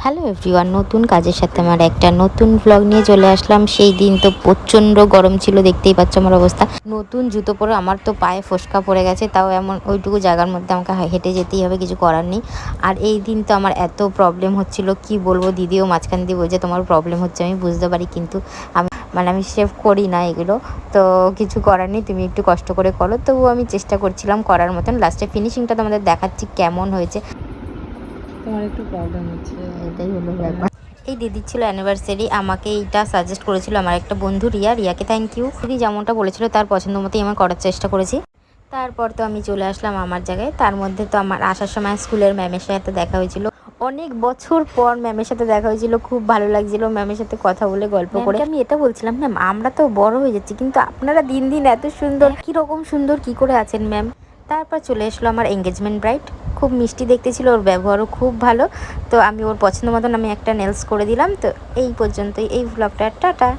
Hello everyone, নতুন কাজের সাথে আমার একটা নতুন ভ্লগ নিয়ে চলে আসলাম। সেই দিন তো প্রচণ্ড গরম ছিল, দেখতেই পাচ্ছ আমার অবস্থা। নতুন জুতো পরে আমার তো পায়ে ফোস্কা পড়ে গেছে, তাও এমন ওইটুকু জায়গার মধ্যে আমাকে হেঁটে যেতেই হবে, কিছু করার নেই। আর এই দিন তো আমার এত প্রবলেম হচ্ছিল, কি বলবো। দিদিও মাঝখান দিয়ে বলছে তোমার প্রবলেম হচ্ছে, আমি বুঝতে পারি, কিন্তু আমি সেভ করি না এগুলো, তো কিছু করার নেই, তুমি একটু কষ্ট করে করো। তবুও আমি চেষ্টা করছিলাম করার মতন। লাস্টে ফিনিশিংটা তোমাদের দেখাচ্ছি কেমন হয়েছে। তোমার একটু প্রবলেম হচ্ছে, এটাই হলো ব্যাপার। এই দিদির ছিল অ্যানিভার্সারি, আমাকে এইটা সাজেস্ট করেছিল আমার একটা বন্ধু রিয়াকে থ্যাংক ইউ। দিদি যেমনটা বলেছিল তার পছন্দ মতোই আমার করার চেষ্টা করেছি। তারপর তো আমি চলে আসলাম আমার জায়গায়। তার মধ্যে তো আমার আসার সময় স্কুলের ম্যামের সাথে দেখা হয়েছিল, অনেক বছর পর ম্যামের সাথে দেখা হয়েছিল, খুব ভালো লাগছিল ম্যামের সাথে কথা বলে গল্প করে। আমি এটা বলছিলাম, ম্যাম আমরা তো বড় হয়ে যাচ্ছি, কিন্তু আপনারা দিন দিন এত সুন্দর, কীরকম সুন্দর কী করে আছেন ম্যাম। তারপর চলে আসলো আমার এঙ্গেজমেন্ট ব্রাইড, খুব মিষ্টি দেখতে ছিল, ওর ব্যবহারও খুব ভালো। তো আমি ওর পছন্দ মতন আমি একটা নেলস করে দিলাম। তো এই পর্যন্তই এই ভ্লগটা, টাটা।